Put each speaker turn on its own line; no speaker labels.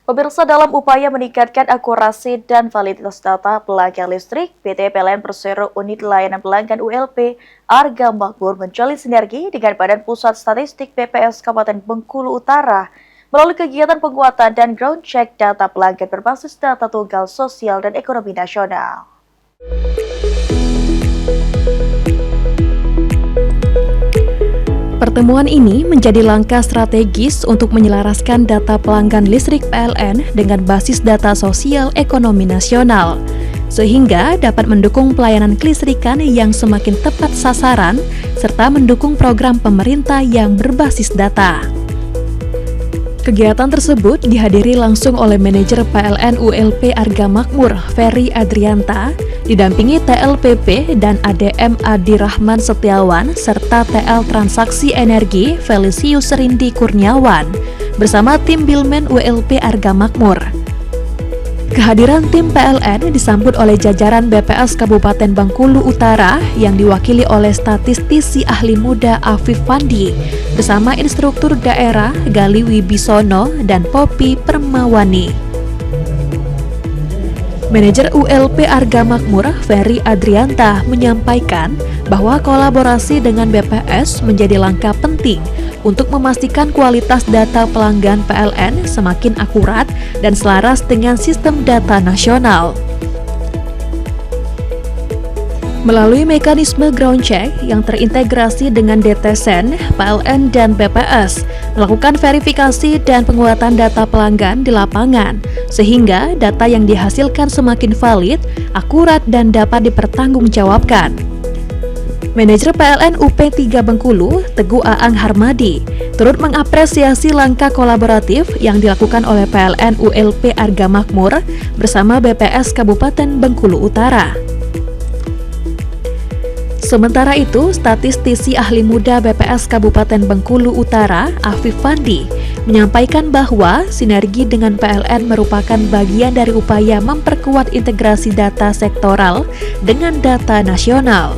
Pemirsa, dalam upaya meningkatkan akurasi dan validitas data pelanggan listrik, PT PLN Persero Unit Layanan Pelanggan ULP Arga Makmur menjalin sinergi dengan Badan Pusat Statistik BPS Kabupaten Bengkulu Utara melalui kegiatan penguatan dan ground check data pelanggan berbasis data tunggal sosial dan ekonomi nasional.
Pertemuan ini menjadi langkah strategis untuk menyelaraskan data pelanggan listrik PLN dengan basis data sosial ekonomi nasional, sehingga dapat mendukung pelayanan kelistrikan yang semakin tepat sasaran, serta mendukung program pemerintah yang berbasis data. Kegiatan tersebut dihadiri langsung oleh manajer PLN ULP Arga Makmur, Ferry Adrianta, didampingi TLPP dan ADM Adi Rahman Setiawan, serta TL Transaksi Energi Felicius Rindi Kurniawan, bersama tim Bilmen ULP Arga Makmur. Kehadiran tim PLN disambut oleh jajaran BPS Kabupaten Bengkulu Utara yang diwakili oleh statistisi ahli muda Afif Pandi bersama instruktur daerah Gali Wibisono dan Poppy Permawani. Manajer ULP Arga Makmur, Ferry Adrianta, menyampaikan bahwa kolaborasi dengan BPS menjadi langkah penting untuk memastikan kualitas data pelanggan PLN semakin akurat dan selaras dengan sistem data nasional. Melalui mekanisme ground check yang terintegrasi dengan DTSEN, PLN, dan BPS, melakukan verifikasi dan penguatan data pelanggan di lapangan, sehingga data yang dihasilkan semakin valid, akurat, dan dapat dipertanggungjawabkan. Manajer PLN UP3 Bengkulu, Teguh Aang Harmadi, turut mengapresiasi langkah kolaboratif yang dilakukan oleh PLN ULP Arga Makmur bersama BPS Kabupaten Bengkulu Utara. Sementara itu, statistisi ahli muda BPS Kabupaten Bengkulu Utara, Afif Pandi, menyampaikan bahwa sinergi dengan PLN merupakan bagian dari upaya memperkuat integrasi data sektoral dengan data nasional.